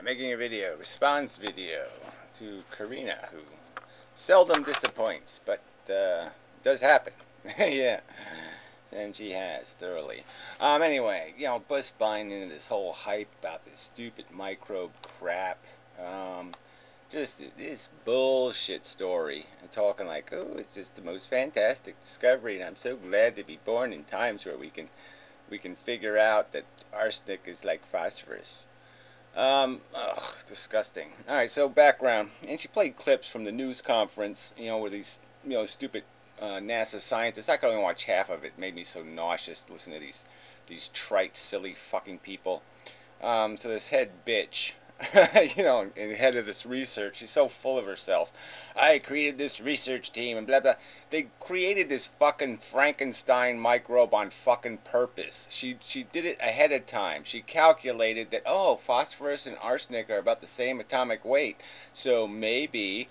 making a video, response video to Karina, who seldom disappoints, but does happen. Yeah, and she has thoroughly. Anyway, just buying into this whole hype about this stupid microbe crap. Just this bullshit story, and talking like, oh, it's just the most fantastic discovery, and I'm so glad to be born in times where we can figure out that arsenic is like phosphorus. Disgusting. All right, so background, and she played clips from the news conference, where these, stupid NASA scientists. I could only watch half of it. It made me so nauseous to listen to these trite, silly fucking people. So this head bitch, and head of this research, she's so full of herself. I created this research team and blah blah. They created this fucking Frankenstein microbe on fucking purpose. She did it ahead of time. She calculated that, oh, phosphorus and arsenic are about the same atomic weight, so maybe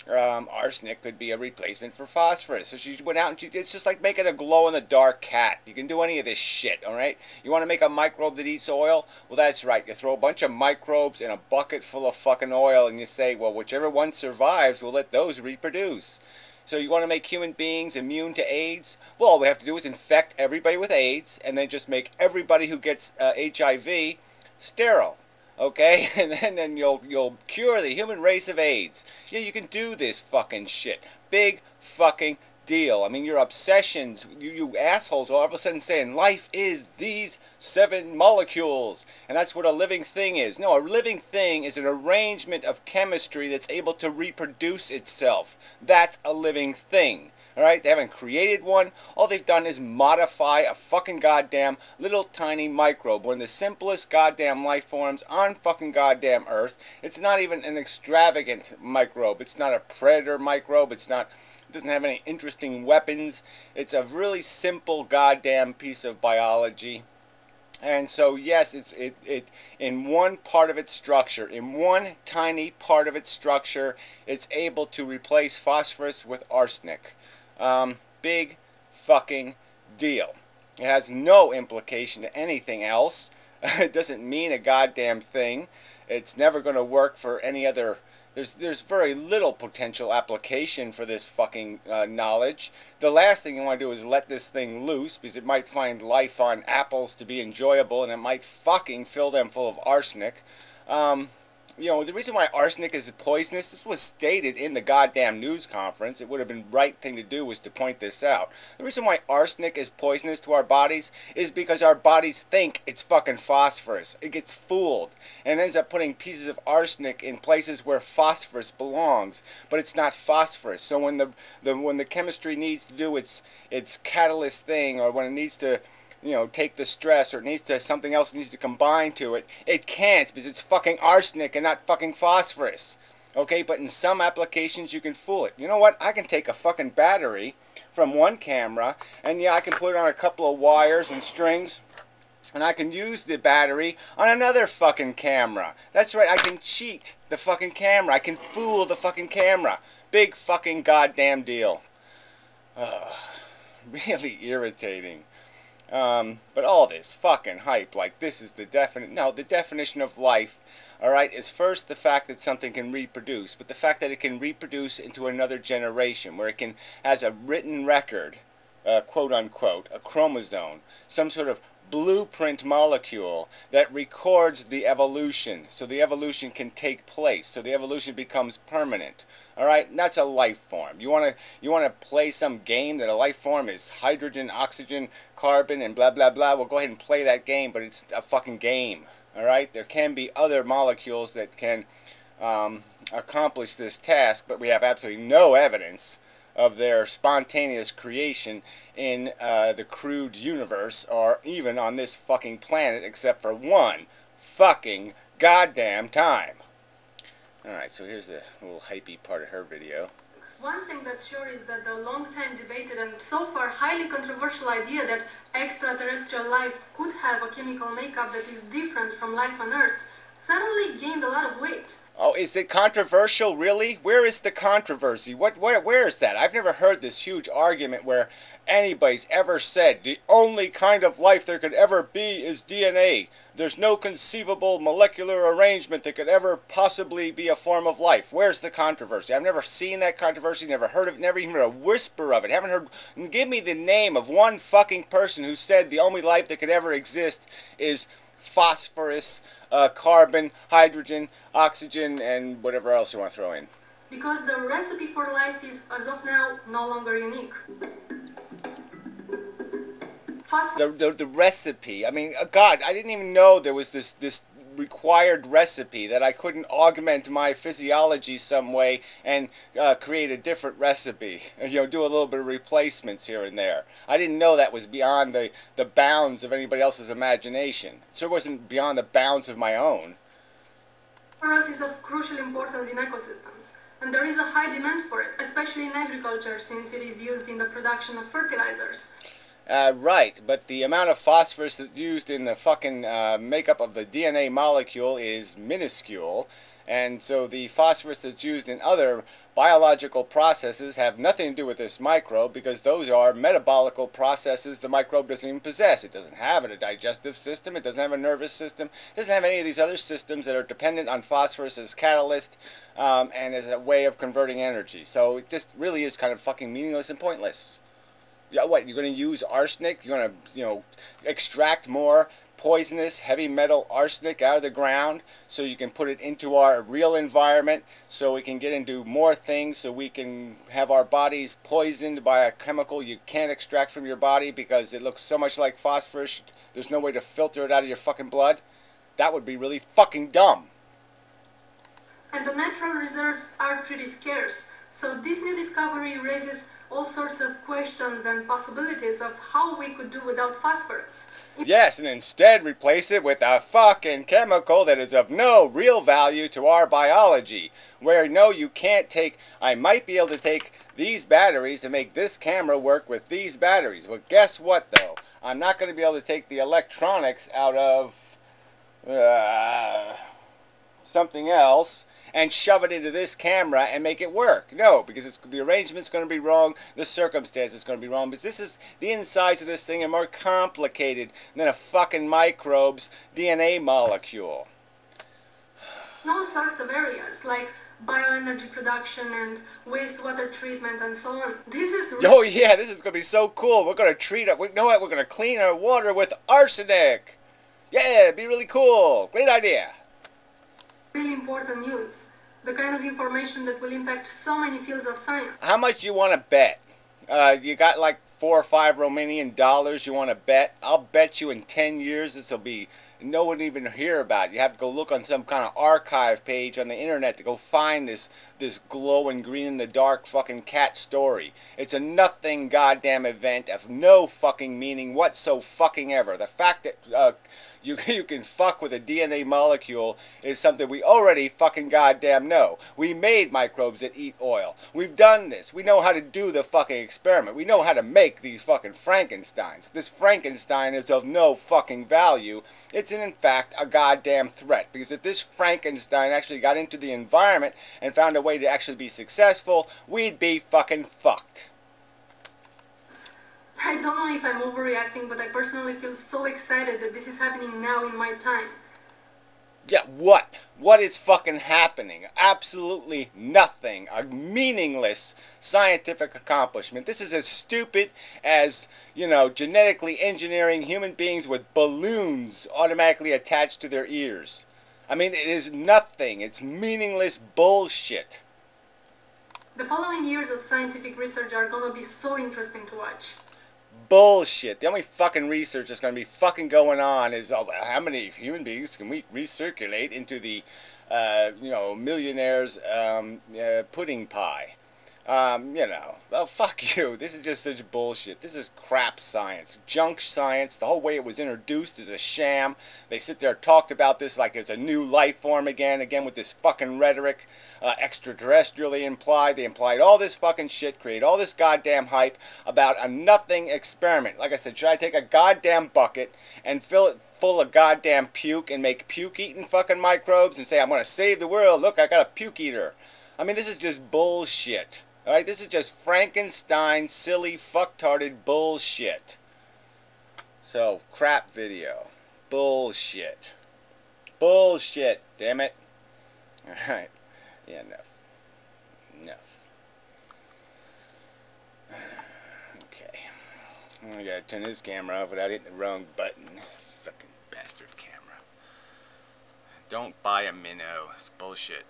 arsenic could be a replacement for phosphorus. So she went out and it's just like making a glow-in-the-dark cat. You can do any of this shit, all right? You want to make a microbe that eats oil? Well, that's right. You throw a bunch of microbes in a bucket full of fucking oil and you say, well, whichever one survives, we'll let those reproduce. So you want to make human beings immune to AIDS? Well, all we have to do is infect everybody with AIDS and then just make everybody who gets HIV sterile. Okay, and then you'll cure the human race of AIDS. Yeah, you can do this fucking shit. Big fucking deal. I mean, your obsessions, you assholes, all of a sudden saying life is these 7 molecules, and that's what a living thing is. No, a living thing is an arrangement of chemistry that's able to reproduce itself. That's a living thing. Alright, they haven't created one. All they've done is modify a fucking goddamn little tiny microbe. One of the simplest goddamn life forms on fucking goddamn Earth. It's not even an extravagant microbe. It's not a predator microbe. It doesn't have any interesting weapons. It's a really simple goddamn piece of biology. And so yes, it in one part of its structure, in one tiny part of its structure, it's able to replace phosphorus with arsenic. Big fucking deal. It has no implication to anything else. It doesn't mean a goddamn thing. It's never going to work for any other. There's very little potential application for this fucking knowledge. The last thing you want to do is let this thing loose, because it might find life on apples to be enjoyable, and it might fucking fill them full of arsenic. The reason why arsenic is poisonous, this was stated in the goddamn news conference. It would have been the right thing to do was to point this out. The reason why arsenic is poisonous to our bodies is because our bodies think it's fucking phosphorus. It gets fooled and ends up putting pieces of arsenic in places where phosphorus belongs, but it's not phosphorus. So when the chemistry needs to do its catalyst thing, or when it needs to take the stress, or it needs to, something else needs to combine to it, it can't, because it's fucking arsenic and not fucking phosphorus. Okay, but in some applications you can fool it. You know what? I can take a fucking battery from one camera, and yeah, I can put it on a couple of wires and strings, and I can use the battery on another fucking camera. That's right, I can cheat the fucking camera. I can fool the fucking camera. Big fucking goddamn deal. Really irritating. But all this fucking hype, like this is the definition of life, alright, is first the fact that something can reproduce, but the fact that it can reproduce into another generation, where it has a written record, quote unquote, a chromosome, some sort of blueprint molecule that records the evolution, so the evolution can take place, so the evolution becomes permanent. Alright, that's a life form. You wanna play some game that a life form is hydrogen, oxygen, carbon, and blah blah blah? Well, go ahead and play that game, but it's a fucking game. Alright? There can be other molecules that can accomplish this task, but we have absolutely no evidence of their spontaneous creation in the crude universe, or even on this fucking planet, except for one fucking goddamn time. Alright, so here's the little hypey part of her video. One thing that's sure is that the long-time debated and so far highly controversial idea that extraterrestrial life could have a chemical makeup that is different from life on Earth suddenly gained a lot of weight. Oh, is it controversial, really? Where is the controversy? Where is that? I've never heard this huge argument where anybody's ever said the only kind of life there could ever be is DNA. There's no conceivable molecular arrangement that could ever possibly be a form of life. Where's the controversy? I've never seen that controversy, never heard of it, never even heard a whisper of it. Haven't heard. Give me the name of one fucking person who said the only life that could ever exist is phosphorus, carbon, hydrogen, oxygen, and whatever else you want to throw in. Because the recipe for life is, as of now, no longer unique. The recipe. I mean, God, I didn't even know there was this required recipe that I couldn't augment my physiology some way and create a different recipe. Do a little bit of replacements here and there. I didn't know that was beyond the bounds of anybody else's imagination. It sure wasn't beyond the bounds of my own. Phosphorus is of crucial importance in ecosystems, and there is a high demand for it, especially in agriculture, since it is used in the production of fertilizers. Right, but the amount of phosphorus that's used in the fucking makeup of the DNA molecule is minuscule, and so the phosphorus that's used in other biological processes have nothing to do with this microbe, because those are metabolical processes the microbe doesn't even possess. It doesn't have a digestive system, it doesn't have a nervous system, it doesn't have any of these other systems that are dependent on phosphorus as catalyst and as a way of converting energy. So it just really is kind of fucking meaningless and pointless. Yeah, what, you're going to use arsenic? You're going to, extract more poisonous heavy metal arsenic out of the ground so you can put it into our real environment, so we can get into more things, so we can have our bodies poisoned by a chemical you can't extract from your body because it looks so much like phosphorus, there's no way to filter it out of your fucking blood? That would be really fucking dumb. And the natural reserves are pretty scarce, so this new discovery raises all sorts of questions and possibilities of how we could do without phosphorus. Yes, and instead replace it with a fucking chemical that is of no real value to our biology. Where, no, you can't take, I might be able to take these batteries and make this camera work with these batteries. Well, guess what, though? I'm not going to be able to take the electronics out of something else and shove it into this camera and make it work. No, because the arrangement's going to be wrong, the circumstance is going to be wrong, because the insides of this thing are more complicated than a fucking microbe's DNA molecule. In all sorts of areas, like bioenergy production and wastewater treatment and so on. This is oh yeah, this is going to be so cool. We're going to treat it, you know what, we're going to clean our water with arsenic. Yeah, it'd be really cool. Great idea. Really important news. The kind of information that will impact so many fields of science. How much you want to bet? You got like 4 or 5 Romanian dollars you want to bet? I'll bet you in 10 years this will be, no one even hear about it. You have to go look on some kind of archive page on the internet to go find this glowing green in the dark fucking cat story. It's a nothing goddamn event of no fucking meaning whatso fucking ever. The fact that you can fuck with a DNA molecule is something we already fucking goddamn know. We made microbes that eat oil. We've done this. We know how to do the fucking experiment. We know how to make these fucking Frankensteins. This Frankenstein is of no fucking value. It's in fact a goddamn threat. Because if this Frankenstein actually got into the environment and found a way to actually be successful, we'd be fucking fucked. I don't know if I'm overreacting, but I personally feel so excited that this is happening now in my time. Yeah, what? What is fucking happening? Absolutely nothing. A meaningless scientific accomplishment. This is as stupid as, genetically engineering human beings with balloons automatically attached to their ears. I mean, it is nothing. It's meaningless bullshit. The following years of scientific research are gonna be so interesting to watch. Bullshit. The only fucking research that's going to be fucking going on is how many human beings can we recirculate into the, millionaire's pudding pie. You know, well, fuck you. This is just such bullshit. This is crap science. Junk science. The whole way it was introduced is a sham. They sit there and talked about this like it's a new life form again with this fucking rhetoric. Extraterrestrially implied. They implied all this fucking shit, create all this goddamn hype about a nothing experiment. Like I said, should I take a goddamn bucket and fill it full of goddamn puke and make puke-eating fucking microbes and say, I'm going to save the world. Look, I got a puke eater. I mean, this is just bullshit. Alright, this is just Frankenstein, silly, fucktarded bullshit. So, crap video. Bullshit. Bullshit, damn it. Alright. Yeah, enough. Enough. Okay. I gotta turn this camera off without hitting the wrong button. Fucking bastard camera. Don't buy a minnow. It's bullshit.